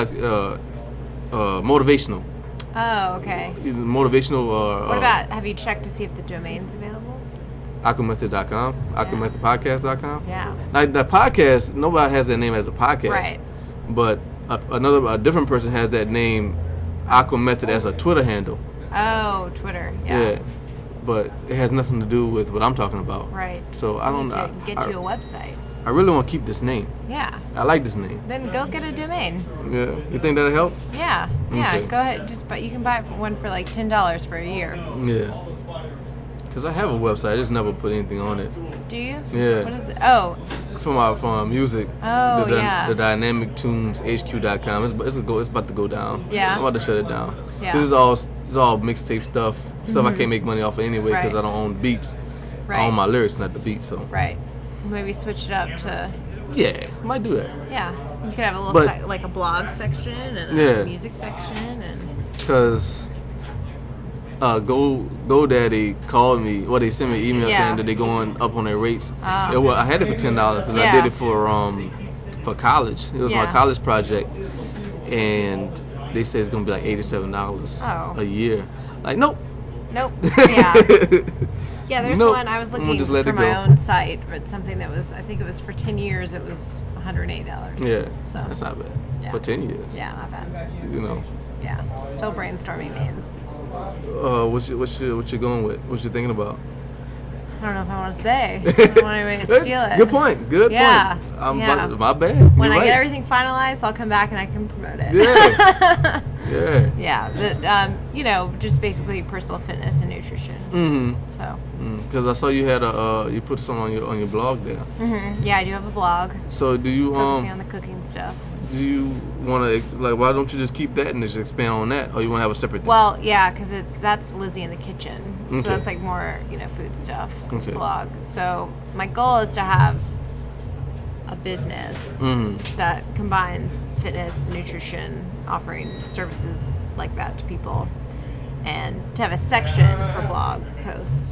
motivational. Oh, okay. Motivational. What about, have you checked to see if the domain's available? AquaMethod.com, AquaMethodPodcast.com. Yeah. Like the podcast, nobody has that name as a podcast. Right. But a different person has that name, AquaMethod, as a Twitter handle. Oh, Twitter. Yeah. But it has nothing to do with what I'm talking about. Right. So I don't know. Get to a website. I really want to keep this name. Yeah. I like this name. Then go get a domain. Yeah. You think that'll help? Yeah. Yeah. Okay. Go ahead. But you can buy one for like $10 for a year. Yeah. Because I have a website. I just never put anything on it. Do you? Yeah. What is it? Oh. From our music. Oh, the DynamicTunesHQ.com. It's about to go down. Yeah. I'm about to shut it down. Yeah. This is all mixtape stuff. Stuff I can't make money off of anyway because I don't own the beats. Right. I own my lyrics, not the beats. So. Right. Maybe switch it up to. Yeah, might do that. Yeah. You could have a little like a blog section and a music section and. Because. GoDaddy called me. Well, they sent me an email saying that they're going up on their rates. Well, I had it for $10 because I did it for college. It was my college project, and they said it's gonna be like $87 a year. Like, nope. Yeah. Yeah, there's one I was looking for my own site, but something that was, I think it was for 10 years. It was $108. Yeah. So that's not bad for 10 years. Yeah, not bad. You know. Yeah. Still brainstorming names. What you going with? What you thinking about? I don't know if I want to say. I don't want anybody to steal it. Good point. Good point. My bad. When I get everything finalized, I'll come back and I can promote it. Yeah. Yeah. But, just basically personal fitness and nutrition. Mm-hmm. So. Because I saw you had you put something on your blog there. Mm-hmm. Yeah, I do have a blog. So do you focusing on the cooking stuff? Do you want to why don't you just keep that and just expand on that, or you want to have a separate thing? Well, yeah, because that's Lizzie in the kitchen, okay. So that's like more food stuff blog. So my goal is to have a business that combines fitness, nutrition, offering services like that to people, and to have a section for blog posts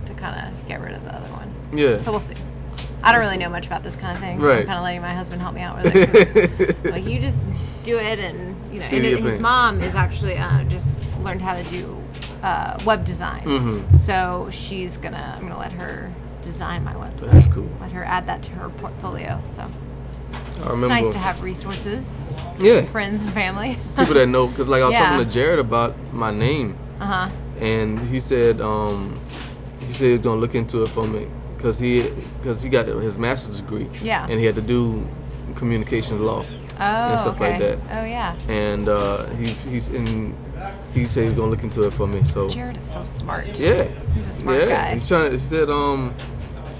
to kind of get rid of the other one. Yeah. So we'll see. I don't really know much about this kind of thing. Right. I'm kind of letting my husband help me out with it. Like, you just do it, and his mom is actually just learned how to do web design. Mm-hmm. So I'm gonna let her design my website. That's cool. Let her add that to her portfolio. So. I remember. It's nice to have resources. Yeah. Friends and family. People that know, because like I was talking to Jared about my name. And he said he's gonna look into it for me because he got his master's degree. Yeah. And he had to do communications law and stuff like that. Oh yeah. And he said he's gonna look into it for me. So Jared is so smart. Yeah. He's a smart guy. He said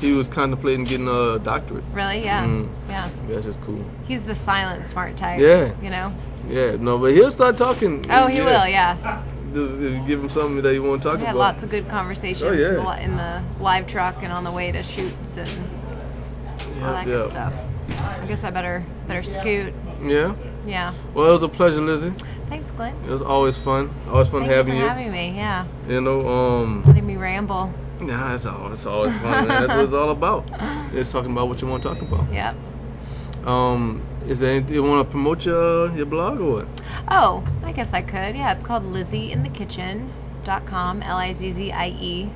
he was contemplating getting a doctorate. Really? Yeah. Yeah. That's just cool. He's the silent smart type. Yeah. You know. Yeah. No, but he'll start talking. Oh, he will. Yeah. Just give him something that you want to talk about. We had lots of good conversations in the live truck and on the way to shoots and all that good stuff. I guess I better scoot. Yeah? Yeah. Well, it was a pleasure, Lizzie. Thanks, Glenn. It was always fun. Always fun having you. Thanks for having me, yeah. You know, letting me ramble. Nah, it's always fun, man. That's what it's all about. It's talking about what you want to talk about. Yep. Is there anything you want to promote your blog or what? Oh, I guess I could. Yeah, it's called LizzieInTheKitchen.com. LIZZIE.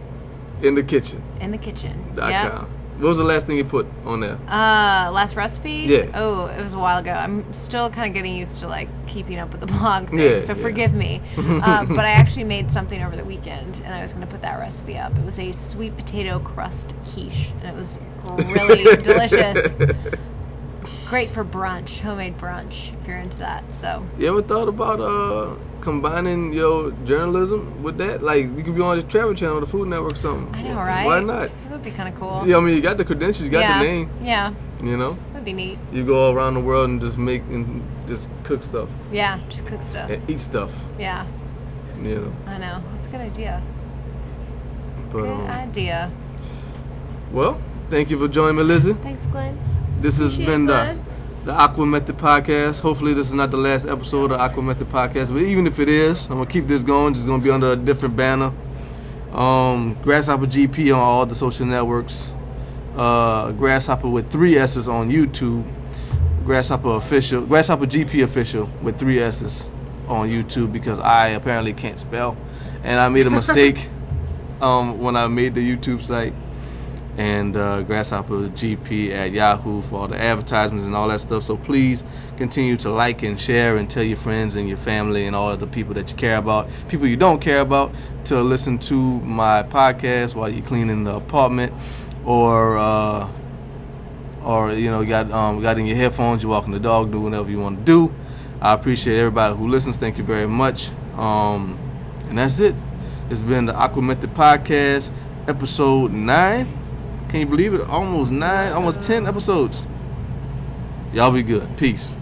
In the kitchen. In the kitchen. .com. What was the last thing you put on there? Last recipe? Yeah. Oh, it was a while ago. I'm still kind of getting used to like keeping up with the blog thing, so forgive me. But I actually made something over the weekend, and I was going to put that recipe up. It was a sweet potato crust quiche, and it was really delicious. Great for brunch, homemade brunch, if you're into that. So. You ever thought about combining your journalism with that? Like, you could be on the Travel Channel, the Food Network, or something. I know, right? Why not? It would be kind of cool. Yeah, I mean, you got the credentials, you got the name. Yeah. You know? That'd be neat. You go all around the world and just cook stuff. Yeah, just cook stuff. And eat stuff. Yeah. You know? I know. That's a good idea. But, good idea. Well, thank you for joining me, Lizzie. Thanks, Glenn. This has been the Aqua Method Podcast. Hopefully this is not the last episode of Aqua Method Podcast, but even if it is, I'm going to keep this going. It's going to be under a different banner. Grasshopper GP on all the social networks. Grasshopper with 3 S's on YouTube. Grasshopper GP official with 3 S's on YouTube because I apparently can't spell. And I made a mistake when I made the YouTube site. And Grasshopper GP at Yahoo for all the advertisements and all that stuff. So please continue to like and share and tell your friends and your family and all of the people that you care about, people you don't care about, to listen to my podcast while you're cleaning the apartment, or you know, got in your headphones, you're walking the dog, do whatever you want to do. I appreciate everybody who listens. Thank you very much. And that's it. It's been the Aqua Method Podcast, episode 9. Can you believe it? Almost 10 episodes. Y'all be good. Peace.